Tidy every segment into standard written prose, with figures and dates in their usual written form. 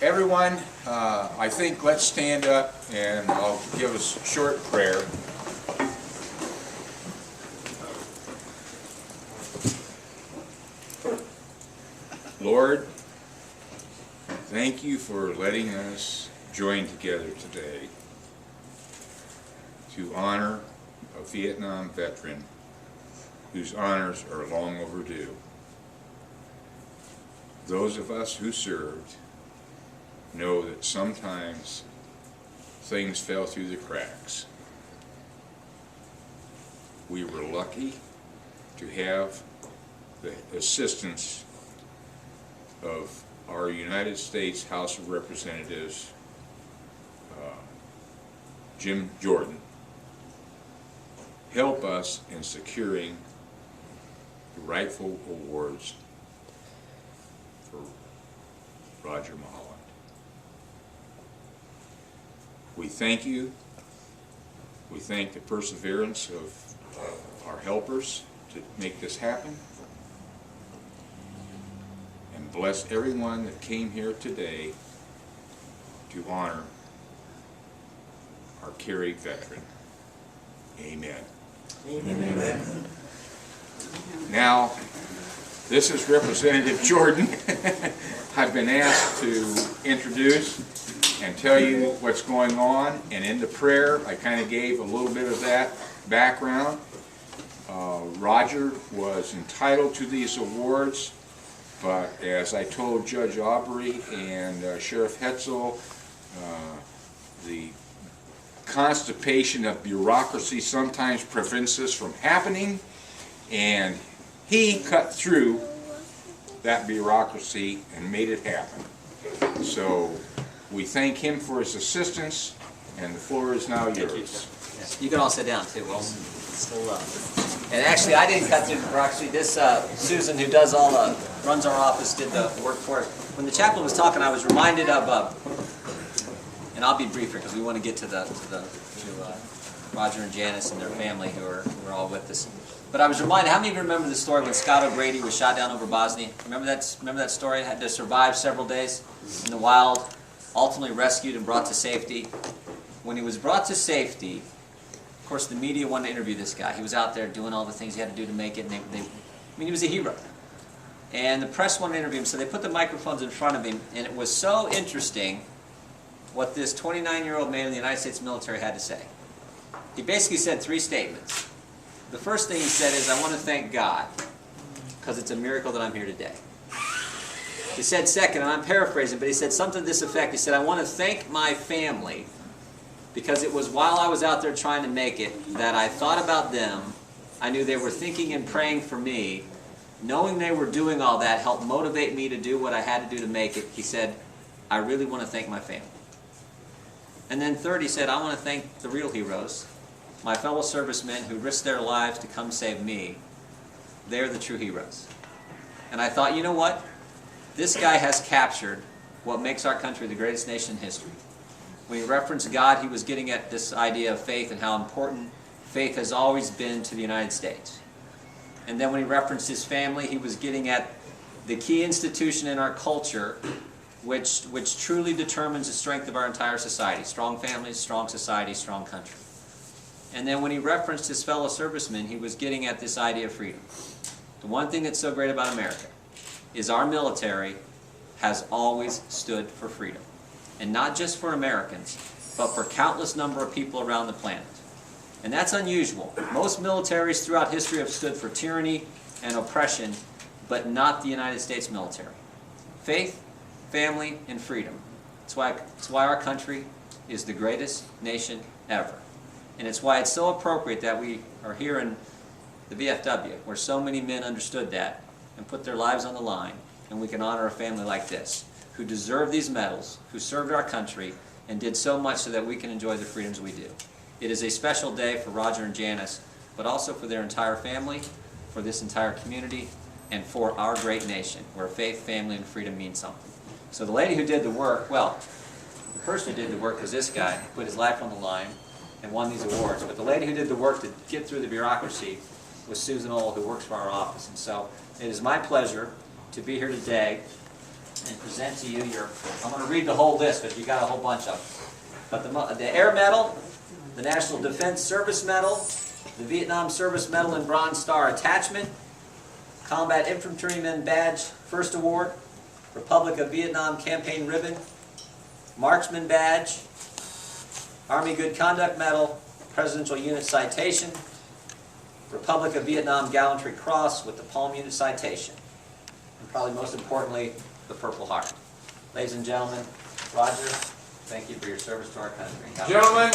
Everyone, I think let's stand up and I'll give us a short prayer. Lord, thank you for letting us join together today to honor a Vietnam veteran whose honors are long overdue. Those of us who served know that sometimes things fell through the cracks. We were lucky to have the assistance of our United States House of Representatives, Jim Jordan, help us in securing the rightful awards for Roger Mulholland. We thank you. We thank the perseverance of our helpers to make this happen. And bless everyone that came here today to honor our Carey veteran. Amen. Amen. Now, this is Representative Jordan. I've been asked to introduce and tell you what's going on, and in the prayer I kind of gave a little bit of that background. Roger was entitled to these awards, but as I told Judge Aubrey and Sheriff Hetzel, the constipation of bureaucracy sometimes prevents this from happening, and he cut through that bureaucracy and made it happen. So we thank him for his assistance, and the floor is now yours. Yes, you can all sit down too, Wilson. Still and actually, I didn't cut through the bureaucracy. This Susan, who does all runs our office, did the work for it. When the chaplain was talking, I was reminded of, and I'll be brief here because we want to get to Roger and Janice and their family who are all with us. But I was reminded, how many of you remember the story when Scott O'Grady was shot down over Bosnia? Remember that story? Had to survive several days in the wild, ultimately rescued and brought to safety. When he was brought to safety, of course the media wanted to interview this guy. He was out there doing all the things he had to do to make it, and I mean, he was a hero. And the press wanted to interview him, so they put the microphones in front of him, and it was so interesting what this 29-year-old man in the United States military had to say. He basically said three statements. The first thing he said is, I want to thank God, because it's a miracle that I'm here today. He said second, and I'm paraphrasing, but he said something to this effect. He said, I want to thank my family, because it was while I was out there trying to make it that I thought about them. I knew they were thinking and praying for me. Knowing they were doing all that helped motivate me to do what I had to do to make it. He said, I really want to thank my family. And then third, he said, I want to thank the real heroes, my fellow servicemen who risked their lives to come save me. They're the true heroes. And I thought, you know what? This guy has captured what makes our country the greatest nation in history. When he referenced God, he was getting at this idea of faith and how important faith has always been to the United States. And then when he referenced his family, he was getting at the key institution in our culture which truly determines the strength of our entire society. Strong families, strong society, strong country. And then when he referenced his fellow servicemen, he was getting at this idea of freedom. The one thing that's so great about America is our military has always stood for freedom. And not just for Americans, but for countless number of people around the planet. And that's unusual. Most militaries throughout history have stood for tyranny and oppression, but not the United States military. Faith, family, and freedom. It's why our country is the greatest nation ever. And it's why it's so appropriate that we are here in the VFW, where so many men understood that and put their lives on the line, and we can honor a family like this, who deserve these medals, who served our country, and did so much so that we can enjoy the freedoms we do. It is a special day for Roger and Janice, but also for their entire family, for this entire community, and for our great nation, where faith, family, and freedom mean something. So the lady who did the work, well, the person who did the work was this guy, who put his life on the line and won these awards. But the lady who did the work to get through the bureaucracy was Susan Old, who works for our office. And so it is my pleasure to be here today and present to you your, I'm going to read the whole list because you got a whole bunch of them. But the Air Medal, the National Defense Service Medal, the Vietnam Service Medal and Bronze Star Attachment, Combat Infantryman Badge First Award, Republic of Vietnam Campaign Ribbon, Marksman Badge, Army Good Conduct Medal, Presidential Unit Citation, Republic of Vietnam Gallantry Cross with the Palm Unit Citation, and probably most importantly, the Purple Heart. Ladies and gentlemen, Roger, thank you for your service to our country. Gentlemen,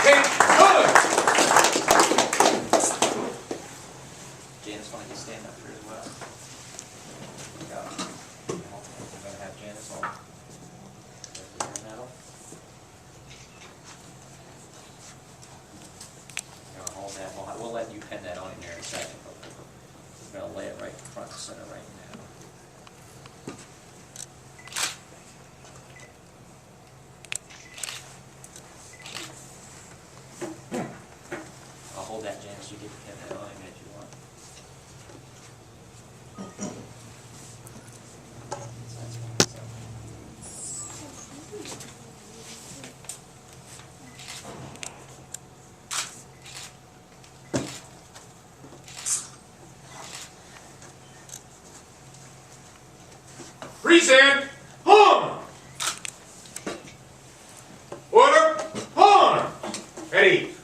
take good! Janice, why don't you stand up here as well? There you go. I'm going to have Janice hold the medal. Hold that. We'll let you pin that on in there in a second. We're going to lay it right in front and center right now. I'll hold that, Janice. You get to pin that on in if you want. Present, on! Order, on! Ready.